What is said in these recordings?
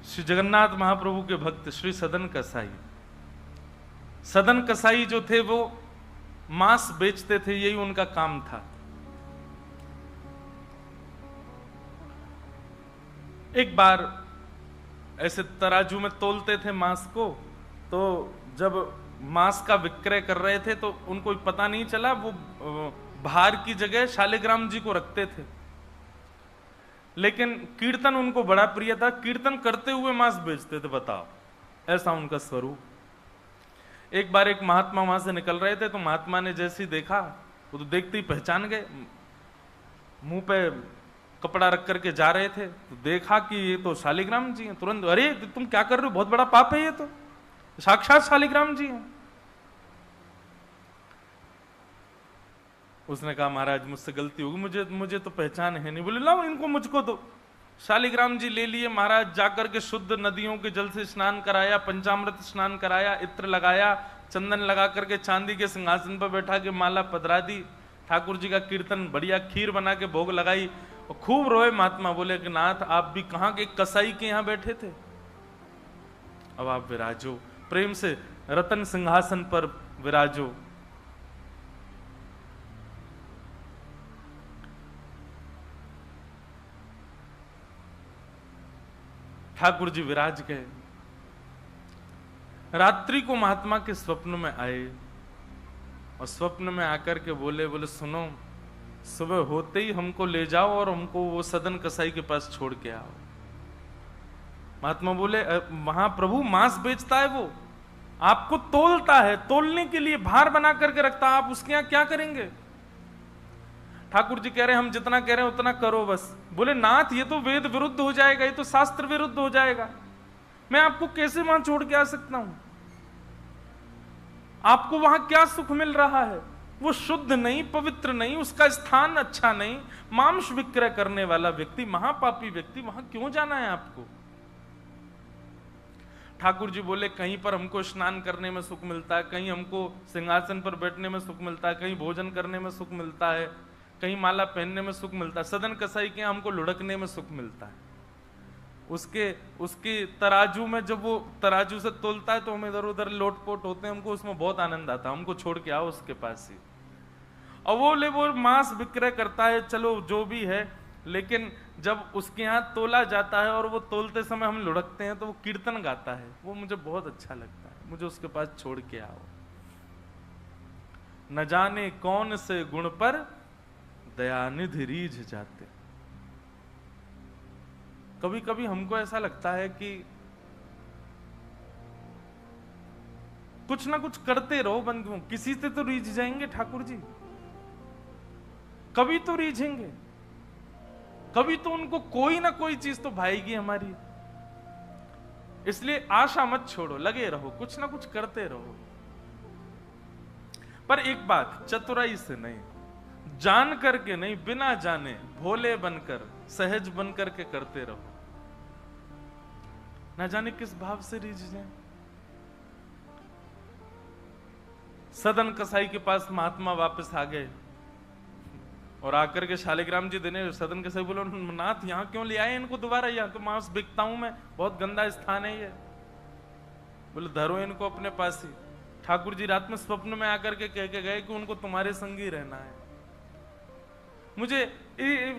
श्री जगन्नाथ महाप्रभु के भक्त श्री सदन कसाई, सदन कसाई जो थे वो मांस बेचते थे, यही उनका काम था। एक बार ऐसे तराजू में तोलते थे मांस को, तो जब मांस का विक्रय कर रहे थे तो उनको पता नहीं चला, वो भार की जगह शालिग्राम जी को रखते थे। लेकिन कीर्तन उनको बड़ा प्रिय था, कीर्तन करते हुए मांस बेचते थे। बताओ, ऐसा उनका स्वरूप। एक बार एक महात्मा वहां से निकल रहे थे, तो महात्मा ने जैसे ही देखा, वो तो देखते ही पहचान गए, मुंह पे कपड़ा रख करके जा रहे थे, तो देखा कि ये तो शालिग्राम जी हैं। तुरंत, अरे तुम क्या कर रहे हो, बहुत बड़ा पाप है, ये तो साक्षात शालिग्राम जी हैं। उसने कहा महाराज मुझसे गलती होगी, मुझे तो पहचान है नहीं। बोले लाओ इनको मुझको दो। शालिग्राम जी ले लिए महाराज, जाकर के शुद्ध नदियों के जल से स्नान कराया, पंचामृत स्नान कराया, इत्र लगाया, चंदन लगा करके चांदी के सिंहासन पर बैठा के माला पधरा दी, ठाकुर जी का कीर्तन, बढ़िया खीर बना के भोग लगाई, और खूब रोए महात्मा। बोले कि नाथ आप भी कहां के कसाई के यहां बैठे थे, अब आप विराजो, प्रेम से रतन सिंहासन पर विराजो। ठाकुर जी विराज गए। रात्रि को महात्मा के स्वप्न में आए, और स्वप्न में आकर के बोले सुनो, सुबह होते ही हमको ले जाओ और हमको वो सदन कसाई के पास छोड़ के आओ। महात्मा बोले वहां प्रभु मांस बेचता है, वो आपको तोलता है, तोलने के लिए भार बना करके रखता है, आप उसके यहां क्या करेंगे। ठाकुर जी कह रहे हम जितना कह रहे हैं उतना करो बस। बोले नाथ ये तो वेद विरुद्ध हो जाएगा, ये तो शास्त्र विरुद्ध हो जाएगा, मैं आपको कैसे वहां छोड़ के आ सकता हूं। आपको वहां क्या सुख मिल रहा है, वो शुद्ध नहीं, पवित्र नहीं, उसका स्थान अच्छा नहीं, मांस विक्रय करने वाला व्यक्ति, महापापी व्यक्ति, वहां क्यों जाना है आपको। ठाकुर जी बोले कहीं पर हमको स्नान करने में सुख मिलता है, कहीं हमको सिंहासन पर बैठने में सुख मिलता है, कहीं भोजन करने में सुख मिलता है, कहीं माला पहनने में सुख मिलता है, सदन कसाई के हमको लुढ़कने में सुख मिलता है। उसके तराजू में जब वो तराजू से तोलता है तो हम इधर उधर लोटपोट होते हैं, हमको उसमें बहुत आनंद आता है, हमको छोड़ के आओ उसके पास ही। और वो मांस विक्रय करता है, चलो जो भी है, लेकिन जब उसके यहाँ तोला जाता है और वो तोलते समय हम लुढ़कते हैं तो वो कीर्तन गाता है, वो मुझे बहुत अच्छा लगता है, मुझे उसके पास छोड़ के आओ। न जाने कौन से गुण पर दयानिधि रीझ जाते। कभी कभी हमको ऐसा लगता है कि कुछ ना कुछ करते रहो बंधुओं, किसी से तो रीझ जाएंगे ठाकुर जी, कभी तो रीझेंगे, कभी तो उनको कोई ना कोई चीज तो भाएगी हमारी। इसलिए आशा मत छोड़ो, लगे रहो, कुछ ना कुछ करते रहो। पर एक बात, चतुराई से नहीं, जान करके नहीं, बिना जाने भोले बनकर, सहज बनकर के करते रहो, ना जाने किस भाव से रीझ जाए। सदन कसाई के पास महात्मा वापस आ गए और आकर के शालिग्राम जी देने, सदन कसाई बोलो नाथ यहां क्यों ले आए इनको दोबारा, यहां तो मांस बिकता हूं मैं, बहुत गंदा स्थान है ये। बोले धरो इनको अपने पास ही। ठाकुर जी रात में स्वप्न में आकर के कह के गए कि उनको तुम्हारे संग ही रहना है। मुझे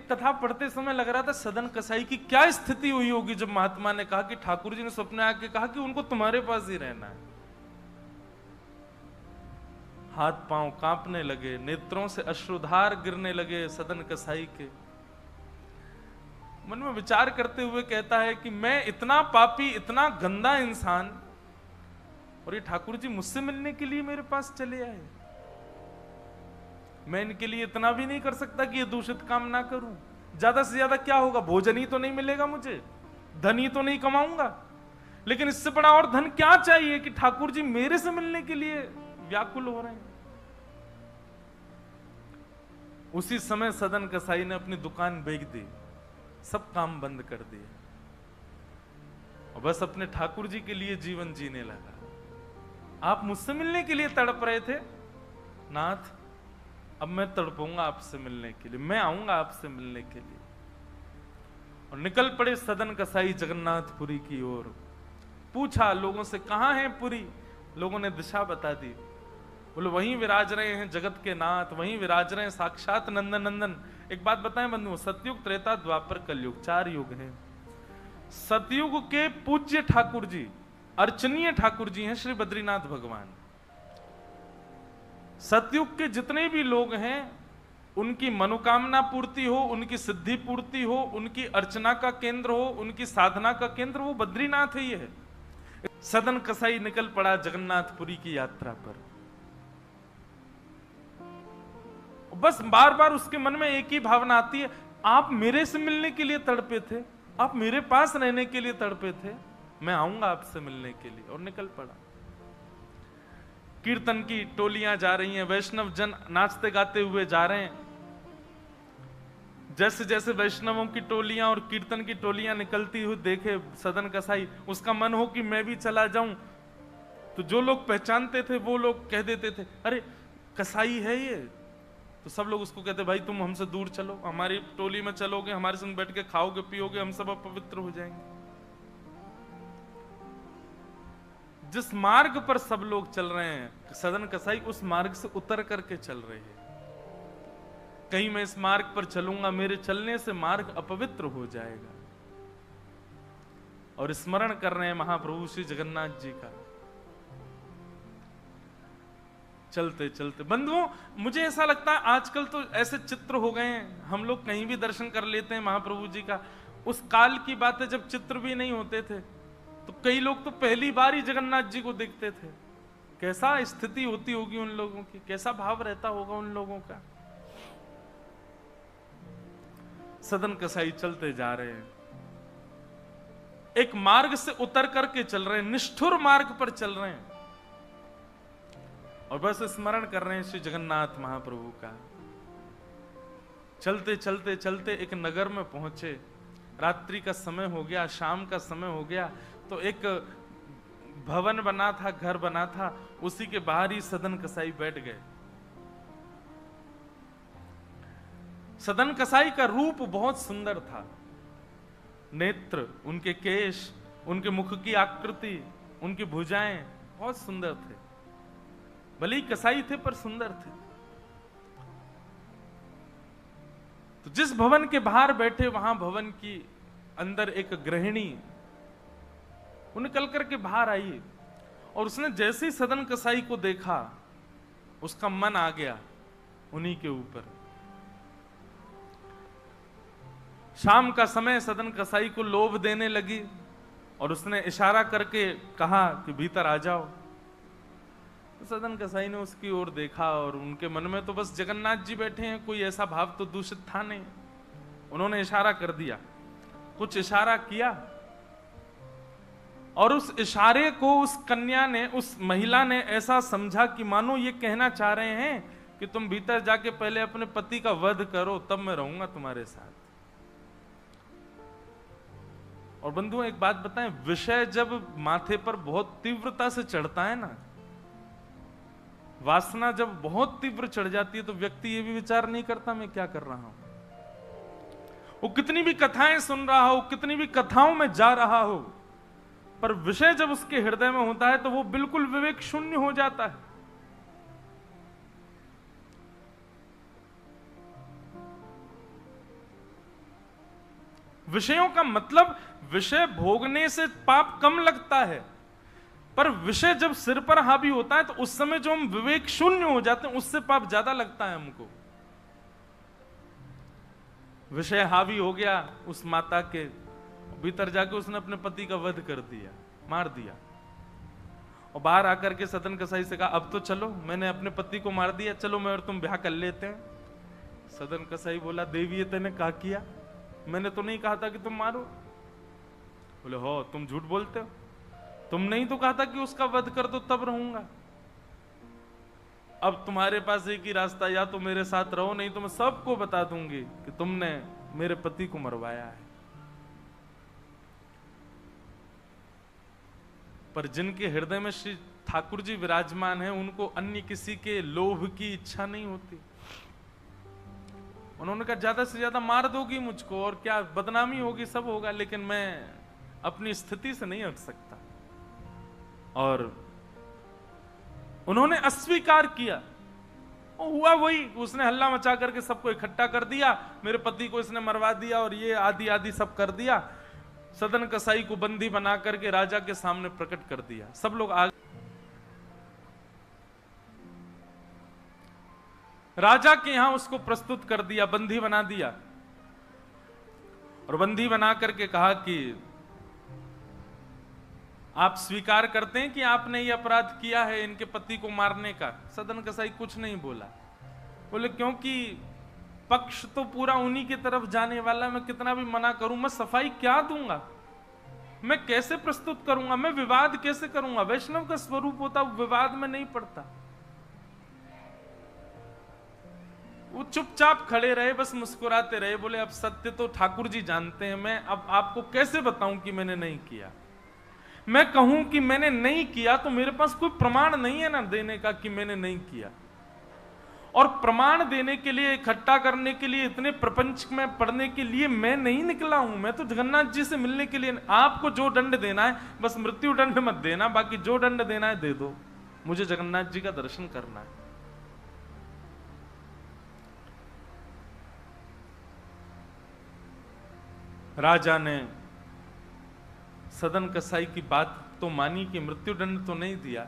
कथा पढ़ते समय लग रहा था सदन कसाई की क्या स्थिति हुई होगी जब महात्मा ने कहा कि ठाकुर जी ने स्वप्न में आके कहा कि उनको तुम्हारे पास ही रहना है। हाथ पांव कांपने लगे, नेत्रों से अश्रुधार गिरने लगे सदन कसाई के। मन में विचार करते हुए कहता है कि मैं इतना पापी, इतना गंदा इंसान, और ये ठाकुर जी मुझसे मिलने के लिए मेरे पास चले आए। मैं इनके लिए इतना भी नहीं कर सकता कि ये दूषित काम ना करूं। ज्यादा से ज्यादा क्या होगा, भोजन ही तो नहीं मिलेगा मुझे, धन ही तो नहीं कमाऊंगा, लेकिन इससे बड़ा और धन क्या चाहिए कि ठाकुर जी मेरे से मिलने के लिए व्याकुल हो रहे हैं। उसी समय सदन कसाई ने अपनी दुकान बेच दी, सब काम बंद कर दिए और बस अपने ठाकुर जी के लिए जीवन जीने लगा। आप मुझसे मिलने के लिए तड़प रहे थे नाथ, अब मैं तड़पूंगा आपसे मिलने के लिए, मैं आऊंगा आपसे मिलने के लिए। और निकल पड़े सदन कसाई जगन्नाथपुरी की ओर। पूछा लोगों से, कहां है पुरी? लोगों ने दिशा बता दी। बोले वहीं विराज रहे हैं जगत के नाथ, वहीं विराज रहे हैं साक्षात नंदन नंदन। एक बात बताएं बंधुओं, सतयुग, त्रेता, द्वापर, कलयुग, 4 युग हैं। सतयुग के पूज्य ठाकुर जी, अर्चनीय ठाकुर जी हैं श्री बद्रीनाथ भगवान। सतयुग के जितने भी लोग हैं उनकी मनोकामना पूर्ति हो, उनकी सिद्धि पूर्ति हो, उनकी अर्चना का केंद्र हो, उनकी साधना का केंद्र वो बद्रीनाथ ही है। सदन कसाई निकल पड़ा जगन्नाथपुरी की यात्रा पर। बस बार बार उसके मन में एक ही भावना आती है, आप मेरे से मिलने के लिए तड़पे थे, आप मेरे पास रहने के लिए तड़पे थे, मैं आऊंगा आपसे मिलने के लिए। और निकल पड़ा। कीर्तन की टोलियां जा रही हैं, वैष्णव जन नाचते गाते हुए जा रहे हैं। जैसे जैसे वैष्णवों की टोलियां और कीर्तन की टोलियां निकलती हुई देखे सदन कसाई, उसका मन हो कि मैं भी चला जाऊं। तो जो लोग पहचानते थे वो लोग कह देते थे, अरे कसाई है ये। तो सब लोग उसको कहते, भाई तुम हमसे दूर चलो, हमारी टोली में चलोगे, हमारे संग बैठ के खाओगे पियोगे, हम सब अपवित्र हो जाएंगे। जिस मार्ग पर सब लोग चल रहे हैं सदन कसाई उस मार्ग से उतर करके चल रहे हैं। कहीं मैं इस मार्ग पर चलूंगा, मेरे चलने से मार्ग अपवित्र हो जाएगा। और स्मरण कर रहे हैं महाप्रभु श्री जगन्नाथ जी का। चलते चलते बंधुओं, मुझे ऐसा लगता है आजकल तो ऐसे चित्र हो गए हैं, हम लोग कहीं भी दर्शन कर लेते हैं महाप्रभु जी का। उस काल की बात है जब चित्र भी नहीं होते थे, तो कई लोग तो पहली बार ही जगन्नाथ जी को देखते थे। कैसा स्थिति होती होगी उन लोगों की, कैसा भाव रहता होगा उन लोगों का। सदन कसाई चलते जा रहे हैं, एक मार्ग से उतर करके चल रहे हैं, निष्ठुर मार्ग पर चल रहे हैं और बस स्मरण कर रहे हैं श्री जगन्नाथ महाप्रभु का। चलते चलते चलते एक नगर में पहुंचे। रात्रि का समय हो गया, शाम का समय हो गया। तो एक भवन बना था, घर बना था, उसी के बाहर ही सदन कसाई बैठ गए। सदन कसाई का रूप बहुत सुंदर था। नेत्र, उनके केश, उनके मुख की आकृति, उनकी भुजाएं बहुत सुंदर थे। भले ही कसाई थे पर सुंदर थे। तो जिस भवन के बाहर बैठे वहां भवन की अंदर एक गृहिणी वो निकल करके बाहर आई और उसने जैसे ही सदन कसाई को देखा उसका मन आ गया उन्हीं के ऊपर। शाम का समय, सदन कसाई को लोभ देने लगी और उसने इशारा करके कहा कि भीतर आ जाओ। तो सदन कसाई ने उसकी ओर देखा और उनके मन में तो बस जगन्नाथ जी बैठे हैं, कोई ऐसा भाव तो दूषित था नहीं। उन्होंने इशारा कर दिया, कुछ इशारा किया और उस इशारे को उस कन्या ने, उस महिला ने ऐसा समझा कि मानो ये कहना चाह रहे हैं कि तुम भीतर जाके पहले अपने पति का वध करो, तब मैं रहूंगा तुम्हारे साथ। और बंधुओं एक बात बताएं, विषय जब माथे पर बहुत तीव्रता से चढ़ता है ना, वासना जब बहुत तीव्र चढ़ जाती है, तो व्यक्ति ये भी विचार नहीं करता मैं क्या कर रहा हूं। वो कितनी भी कथाएं सुन रहा हो, कितनी भी कथाओं में जा रहा हो, पर विषय जब उसके हृदय में होता है तो वो बिल्कुल विवेक शून्य हो जाता है। विषयों का मतलब, विषय भोगने से पाप कम लगता है, पर विषय जब सिर पर हावी होता है तो उस समय जो हम विवेक शून्य हो जाते हैं उससे पाप ज्यादा लगता है हमको। विषय हावी हो गया उस माता के, भीतर जाके उसने अपने पति का वध कर दिया, मार दिया। और बाहर आकर के सदन कसाई से कहा, अब तो चलो, मैंने अपने पति को मार दिया, चलो मैं और तुम ब्याह कर लेते हैं। सदन कसाई बोला, देवी ये तूने क्या किया? मैंने तो नहीं कहा था कि तुम मारो। बोले, हो तुम झूठ बोलते हो, तुमने ही तो कहा था कि उसका वध कर दो तब रहूंगा। अब तुम्हारे पास एक ही रास्ता, या तो मेरे साथ रहो, नहीं तो मैं सबको बता दूंगी कि तुमने मेरे पति को मरवाया है। पर जिनके हृदय में श्री ठाकुर जी विराजमान हैं, उनको अन्य किसी के लोभ की इच्छा नहीं होती। उन्होंने कहा ज्यादा से ज्यादा मार दोगी मुझको और क्या बदनामी होगी, सब होगा, लेकिन मैं अपनी स्थिति से नहीं हट सकता। और उन्होंने अस्वीकार किया। और हुआ वही, उसने हल्ला मचा करके सबको इकट्ठा कर दिया, मेरे पति को इसने मरवा दिया और ये आदि आदि सब कर दिया। सदन कसाई को बंदी बना करके राजा के सामने प्रकट कर दिया। सब लोग आ राजा के यहां उसको प्रस्तुत कर दिया, बंदी बना दिया। और बंदी बना करके कहा कि आप स्वीकार करते हैं कि आपने ये अपराध किया है इनके पति को मारने का? सदन कसाई कुछ नहीं बोला। बोले क्योंकि पक्ष तो पूरा उन्हीं की तरफ जाने वाला, मैं कितना भी मना करूं, मैं सफाई क्या दूंगा, मैं कैसे प्रस्तुत करूंगा, मैं विवाद कैसे करूंगा? वैष्णव का स्वरूप होता विवाद में नहीं पड़ता। वो चुपचाप खड़े रहे, बस मुस्कुराते रहे। बोले अब सत्य तो ठाकुर जी जानते हैं, मैं अब आपको कैसे बताऊं कि मैंने नहीं किया। मैं कहूं कि मैंने नहीं किया तो मेरे पास कोई प्रमाण नहीं है ना देने का कि मैंने नहीं किया। और प्रमाण देने के लिए, इकट्ठा करने के लिए, इतने प्रपंच में पढ़ने के लिए मैं नहीं निकला हूं। मैं तो जगन्नाथ जी से मिलने के लिए, आपको जो दंड देना है बस मृत्यु दंड मत देना, बाकी जो दंड देना है दे दो, मुझे जगन्नाथ जी का दर्शन करना है। राजा ने सदन कसाई की बात तो मानी कि मृत्यु दंड तो नहीं दिया,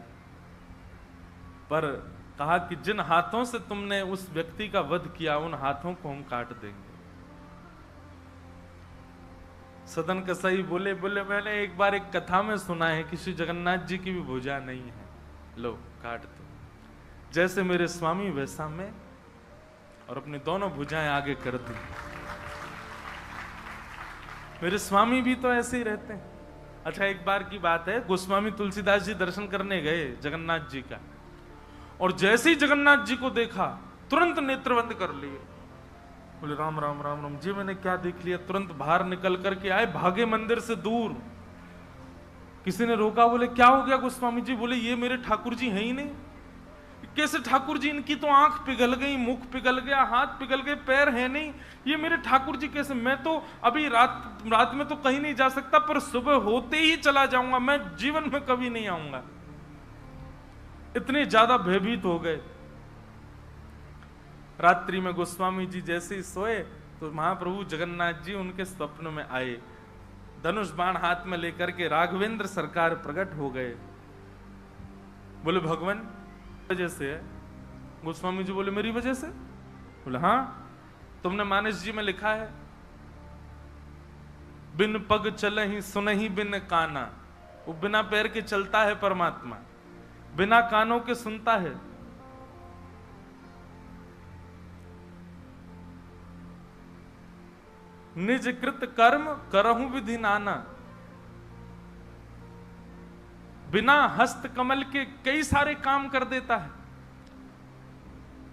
पर कहा कि जिन हाथों से तुमने उस व्यक्ति का वध किया उन हाथों को हम काट देंगे। सदन कसाई बोले मैंने एक बार एक कथा में सुना है कि श्री जगन्नाथ जी की भी भुजा नहीं है, लो काट दो। जैसे मेरे स्वामी वैसा मैं, और अपनी दोनों भुजाएं आगे कर दी। मेरे स्वामी भी तो ऐसे ही रहते हैं। अच्छा, एक बार की बात है, गोस्वामी तुलसीदास जी दर्शन करने गए जगन्नाथ जी का, और जैसे ही जगन्नाथ जी को देखा तुरंत नेत्र बंद कर लिए। बोले राम राम राम राम जी, मैंने क्या देख लिया? तुरंत बाहर निकल करके आए, भागे मंदिर से दूर। किसी ने रोका, बोले क्या हो गया गोस्वामी जी? बोले ये मेरे ठाकुर जी हैं ही नहीं। कैसे ठाकुर जी? इनकी तो आंख पिघल गई, मुख पिघल गया, हाथ पिघल गए, पैर है नहीं, ये मेरे ठाकुर जी कैसे? मैं तो अभी रात में तो कहीं नहीं जा सकता, पर सुबह होते ही चला जाऊंगा, मैं जीवन में कभी नहीं आऊंगा। इतने ज्यादा भयभीत हो गए। रात्रि में गोस्वामी जी जैसे ही सोए तो महाप्रभु जगन्नाथ जी उनके स्वप्न में आए, धनुष बाण हाथ में लेकर के राघवेंद्र सरकार प्रकट हो गए। बोले भगवान वजह से है? गोस्वामी जी बोले मेरी वजह से? बोले हाँ, तुमने मानस जी में लिखा है, बिन पग चलहि सुनहि बिन काना। वो बिना पैर के चलता है परमात्मा, बिना कानों के सुनता है। निज कृत कर्म करहु विधि नाना। बिना हस्त कमल के कई सारे काम कर देता है।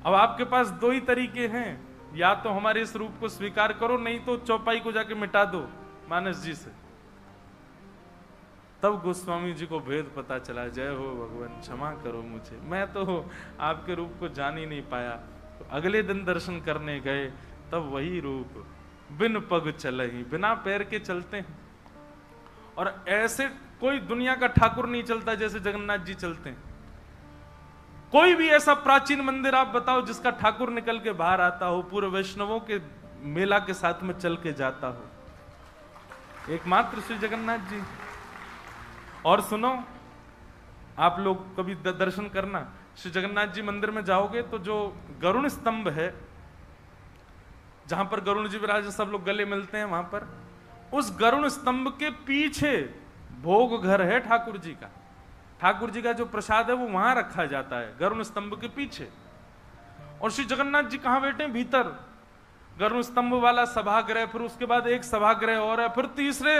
अब आपके पास दो ही तरीके हैं, या तो हमारे इस रूप को स्वीकार करो, नहीं तो चौपाई को जाके मिटा दो मानस जी से। तब गोस्वामी जी को भेद पता चला। जय हो भगवान, क्षमा करो मुझे, मैं तो आपके रूप को जान ही नहीं पाया। तो अगले दिन दर्शन करने गए, तब वही रूप, बिन पग चलहि, बिना पैर के चलते हैं। और ऐसे कोई दुनिया का ठाकुर नहीं चलता जैसे जगन्नाथ जी चलते हैं। कोई भी ऐसा प्राचीन मंदिर आप बताओ जिसका ठाकुर निकल के बाहर आता हो, पूरे वैष्णवों के मेला के साथ में चल के जाता हो, एकमात्र श्री जगन्नाथ जी। और सुनो, आप लोग कभी दर्शन करना, श्री जगन्नाथ जी मंदिर में जाओगे तो जो गरुण स्तंभ है, जहां पर गरुण जी विराज, सब लोग गले मिलते हैं, वहां पर उस गरुण स्तंभ के पीछे भोग घर है ठाकुर जी का। ठाकुर जी का जो प्रसाद है वो वहां रखा जाता है, गरुण स्तंभ के पीछे। और श्री जगन्नाथ जी कहां बैठे? भीतर गरुण स्तंभ वाला सभागृह, फिर उसके बाद एक सभागृह और है, फिर तीसरे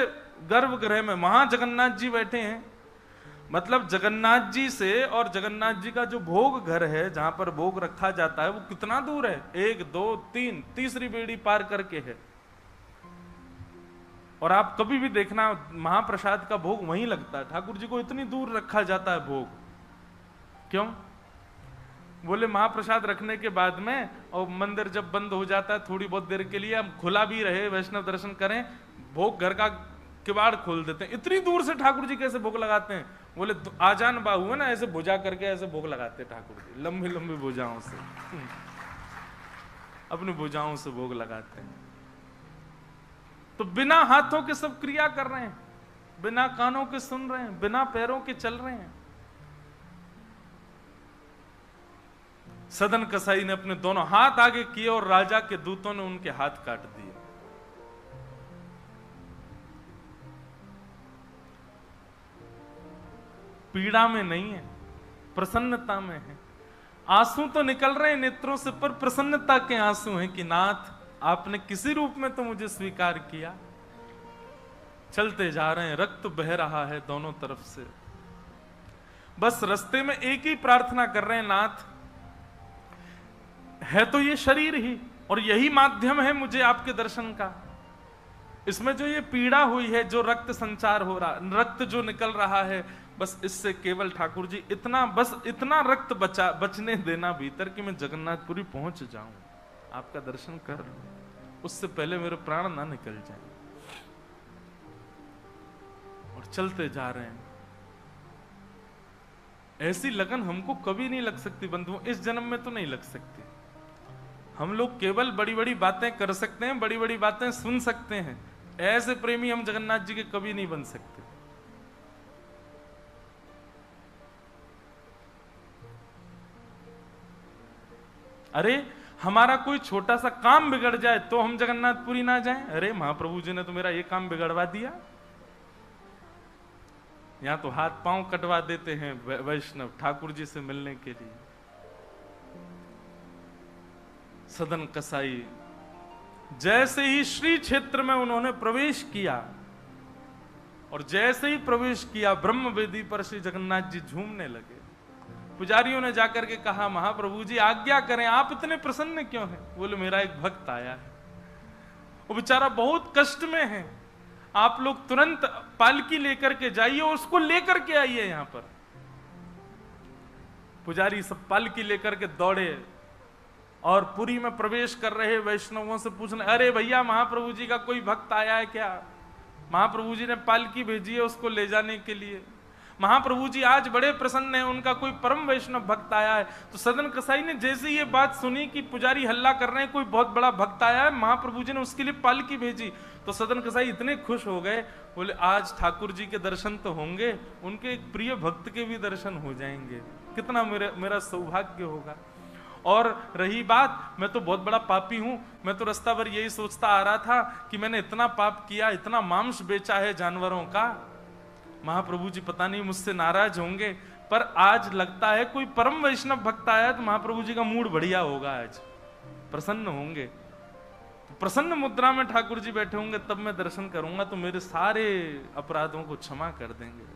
गर्भगृह में वहां जगन्नाथ जी बैठे हैं। मतलब जगन्नाथ जी से और जगन्नाथ जी का जो भोग घर है, जहां पर भोग रखा जाता है, वो कितना दूर है? 1 2 3 तीसरी बेड़ी पार करके है। और आप कभी भी देखना, महाप्रसाद का भोग वहीं लगता है। ठाकुर जी को इतनी दूर रखा जाता है भोग, क्यों? बोले महाप्रसाद रखने के बाद में और मंदिर जब बंद हो जाता है थोड़ी बहुत देर के लिए, हम खुला भी रहे वैष्णव दर्शन करें, भोग घर का किवाड़ खोल देते हैं। इतनी दूर से ठाकुर जी कैसे भोग लगाते हैं? बोले आजान बाहु है ना, ऐसे भुजा करके ऐसे भोग लगाते हैं ठाकुर जी, लंबी लंबी भुजाओं से अपनी भुजाओं से भोग लगाते हैं। तो बिना हाथों के सब क्रिया कर रहे हैं, बिना कानों के सुन रहे हैं, बिना पैरों के चल रहे हैं। सदन कसाई ने अपने दोनों हाथ आगे किए और राजा के दूतों ने उनके हाथ काट दिए। पीड़ा में नहीं है, प्रसन्नता में है। आंसू तो निकल रहे हैं नेत्रों से, पर प्रसन्नता के आंसू हैं कि नाथ आपने किसी रूप में तो मुझे स्वीकार किया। चलते जा रहे हैं, रक्त बह रहा है दोनों तरफ से। बस रास्ते में एक ही प्रार्थना कर रहे हैं, नाथ है तो ये शरीर ही, और यही माध्यम है मुझे आपके दर्शन का। इसमें जो ये पीड़ा हुई है, जो रक्त संचार हो रहा, रक्त जो निकल रहा है, बस इससे केवल ठाकुर जी इतना, बस इतना रक्त बचने देना भीतर कि मैं जगन्नाथपुरी पहुंच जाऊं, आपका दर्शन कर लूं, उससे पहले मेरे प्राण ना निकल जाए। और चलते जा रहे हैं। ऐसी लगन हमको कभी नहीं लग सकती बंधुओं, इस जन्म में तो नहीं लग सकती। हम लोग केवल बड़ी बड़ी बातें कर सकते हैं, बड़ी बड़ी बातें सुन सकते हैं, ऐसे प्रेमी हम जगन्नाथ जी के कभी नहीं बन सकते। अरे हमारा कोई छोटा सा काम बिगड़ जाए तो हम जगन्नाथपुरी ना जाएं? अरे महाप्रभु जी ने तो मेरा ये काम बिगड़वा दिया। यहां तो हाथ पांव कटवा देते हैं वैष्णव ठाकुर जी से मिलने के लिए। सदन कसाई जैसे ही श्री क्षेत्र में उन्होंने प्रवेश किया, और जैसे ही प्रवेश किया ब्रह्म वेदी पर श्री जगन्नाथ जी झूमने लगे। पुजारियों ने जाकर के कहा, महाप्रभु जी आज्ञा करें, आप इतने प्रसन्न क्यों हैं? बोले मेरा एक भक्त आया है, वो बेचारा बहुत कष्ट में है, आप लोग तुरंत पालकी लेकर के जाइए और उसको लेकर के आइए यहां पर। पुजारी सब पालकी लेकर के दौड़े और पुरी में प्रवेश कर रहे वैष्णवों से पूछने, अरे भैया महाप्रभु जी का कोई भक्त आया है क्या? महाप्रभु जी ने पालकी भेजी है उसको ले जाने के लिए। महाप्रभु जी आज बड़े प्रसन्न हैं, उनका कोई परम वैष्णव भक्त आया है। तो सदन कसाई ने जैसे ये बात सुनी कि पुजारी हल्ला कर रहे हैं, कोई बहुत बड़ा भक्त आया है, महाप्रभु जी ने उसके लिए पालकी भेजी, तो सदन कसाई इतने खुश हो गए, बोले आज ठाकुर जी के दर्शन तो होंगे, उनके एक प्रिय भक्त के भी दर्शन हो जाएंगे, कितना मेरा सौभाग्य होगा। और रही बात, मैं तो बहुत बड़ा पापी हूं, मैं तो रास्ता भर यही सोचता आ रहा था कि मैंने इतना पाप किया, इतना मांस बेचा है जानवरों का, महाप्रभु जी पता नहीं मुझसे नाराज होंगे, पर आज लगता है कोई परम वैष्णव भक्त आया तो महाप्रभु जी का मूड बढ़िया होगा, आज प्रसन्न होंगे। तो प्रसन्न मुद्रा में ठाकुर जी बैठे होंगे, तब मैं दर्शन करूंगा तो मेरे सारे अपराधों को क्षमा कर देंगे।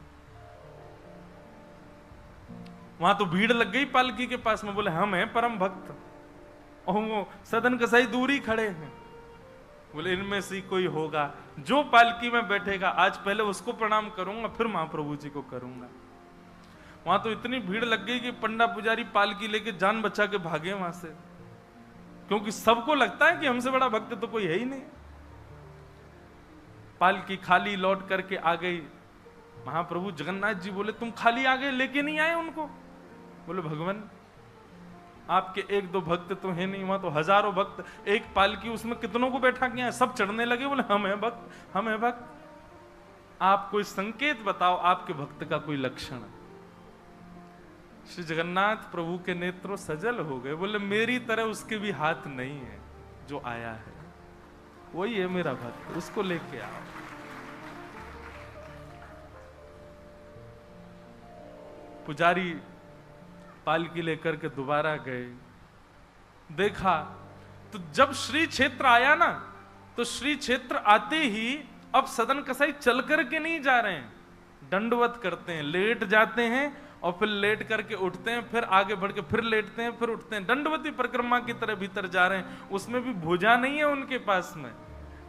वहां तो भीड़ लग गई पालकी के पास में, बोले हम हैं परम भक्त, और वो सदन कसाई दूरी खड़े हैं, बोले इनमें से कोई होगा जो पालकी में बैठेगा, आज पहले उसको प्रणाम करूंगा फिर महाप्रभु जी को करूंगा। वहां तो इतनी भीड़ लग गई कि पंडा पुजारी पालकी लेके जान बचा के भागे वहां से, क्योंकि सबको लगता है कि हमसे बड़ा भक्त तो कोई है ही नहीं। पालकी खाली लौट करके आ गई। महाप्रभु जगन्नाथ जी बोले तुम खाली आ गए, लेके नहीं आए उनको? बोले भगवान आपके एक दो भक्त तो है नहीं, वहां तो हजारों भक्त, एक पालकी उसमें कितनों को बैठा किया है, सब चढ़ने लगे, बोले हम हैं भक्त, हम हैं भक्त। आप कोई संकेत बताओ, आपके भक्त का कोई लक्षण। श्री जगन्नाथ प्रभु के नेत्रों सजल हो गए, बोले मेरी तरह उसके भी हाथ नहीं है, जो आया है वही है मेरा भक्त, उसको लेके आओ। पुजारी पालकी लेकर के दोबारा गए, देखा तो जब श्री क्षेत्र आया ना, तो श्री क्षेत्र आते ही अब सदन कसाई चल करके नहीं जा रहे हैं, दंडवत करते हैं, लेट जाते हैं और फिर लेट करके उठते हैं, फिर आगे बढ़ के फिर लेटते हैं, फिर उठते हैं, दंडवती परिक्रमा की तरह भीतर जा रहे हैं। उसमें भी भुजा नहीं है उनके पास में,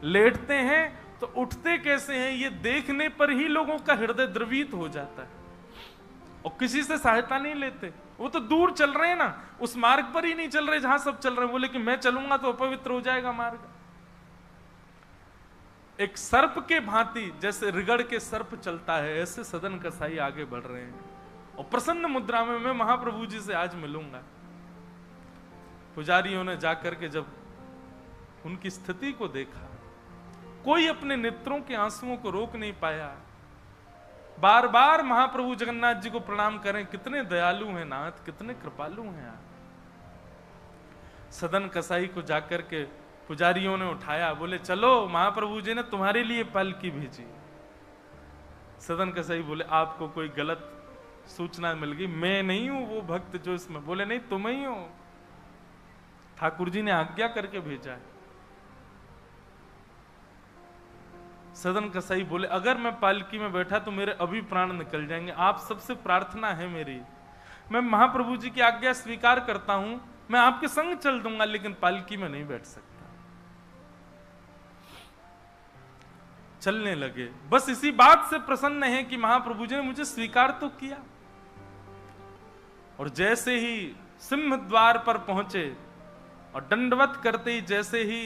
लेटते हैं तो उठते कैसे हैं, ये देखने पर ही लोगों का हृदय द्रवित हो जाता है। और किसी से सहायता नहीं लेते। वो तो दूर चल रहे हैं ना, उस मार्ग पर ही नहीं चल रहे जहां सब चल रहे हैं। बोले कि मैं चलूंगा तो अपवित्र हो जाएगा मार्ग। एक सर्प के भांति जैसे रिगड़ के सर्प चलता है, ऐसे सदन कसाई आगे बढ़ रहे हैं। और प्रसन्न मुद्रा में मैं महाप्रभु जी से आज मिलूंगा। पुजारियों ने जाकर के जब उनकी स्थिति को देखा, कोई अपने नेत्रों के आंसुओं को रोक नहीं पाया। बार बार महाप्रभु जगन्नाथ जी को प्रणाम करें, कितने दयालु हैं नाथ, कितने कृपालु हैं आप। सदन कसाई को जाकर के पुजारियों ने उठाया, बोले चलो महाप्रभु जी ने तुम्हारे लिए पालकी भेजी। सदन कसाई बोले आपको कोई गलत सूचना मिल गई, मैं नहीं हूं वो भक्त जो इसमें। बोले नहीं तुम ही हो, ठाकुर जी ने आज्ञा करके भेजा है। सदन कसाई बोले अगर मैं पालकी में बैठा तो मेरे अभी प्राण निकल जाएंगे। आप सबसे प्रार्थना है मेरी, मैं महाप्रभु जी की आज्ञा स्वीकार करता हूं, मैं आपके संग चल दूंगा, लेकिन पालकी में नहीं बैठ सकता। चलने लगे, बस इसी बात से प्रसन्न है कि महाप्रभु जी ने मुझे स्वीकार तो किया। और जैसे ही सिंह द्वार पर पहुंचे और दंडवत करते ही जैसे ही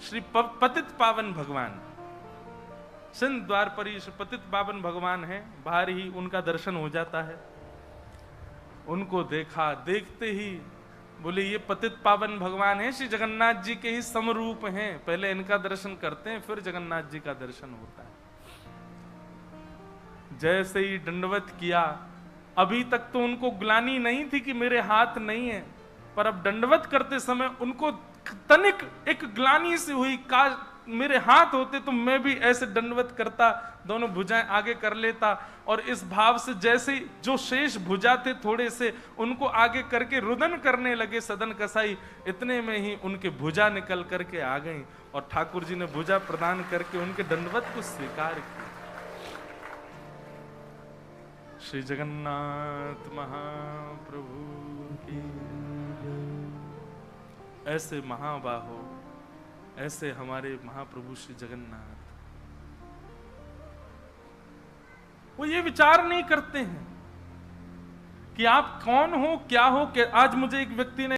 श्री पतित पावन भगवान, सिंह द्वार पर ही श्री पतित पावन भगवान है, बाहर ही उनका दर्शन हो जाता है। उनको देखा, देखते ही बोले ये पतित पावन भगवान है, श्री जगन्नाथ जी के ही समरूप हैं, पहले इनका दर्शन करते हैं फिर जगन्नाथ जी का दर्शन होता है। जैसे ही दंडवत किया, अभी तक तो उनको ग्लानि नहीं थी कि मेरे हाथ नहीं है, पर अब दंडवत करते समय उनको तनिक एक ग्लानि सी हुई, काश मेरे हाथ होते तो मैं भी ऐसे दंडवत करता, दोनों भुजाएं आगे कर लेता। और इस भाव से जैसे जो शेष भुजा थे थोड़े से, उनको आगे करके रुदन करने लगे सदन कसाई। इतने में ही उनके भुजा निकल करके आ गई और ठाकुर जी ने भुजा प्रदान करके उनके दंडवत को स्वीकार किया। श्री जगन्नाथ महाप्रभु की। ऐसे महाबाहो, ऐसे हमारे महाप्रभु श्री जगन्नाथ, वो ये विचार नहीं करते हैं कि आप कौन हो क्या हो। कि आज मुझे एक व्यक्ति ने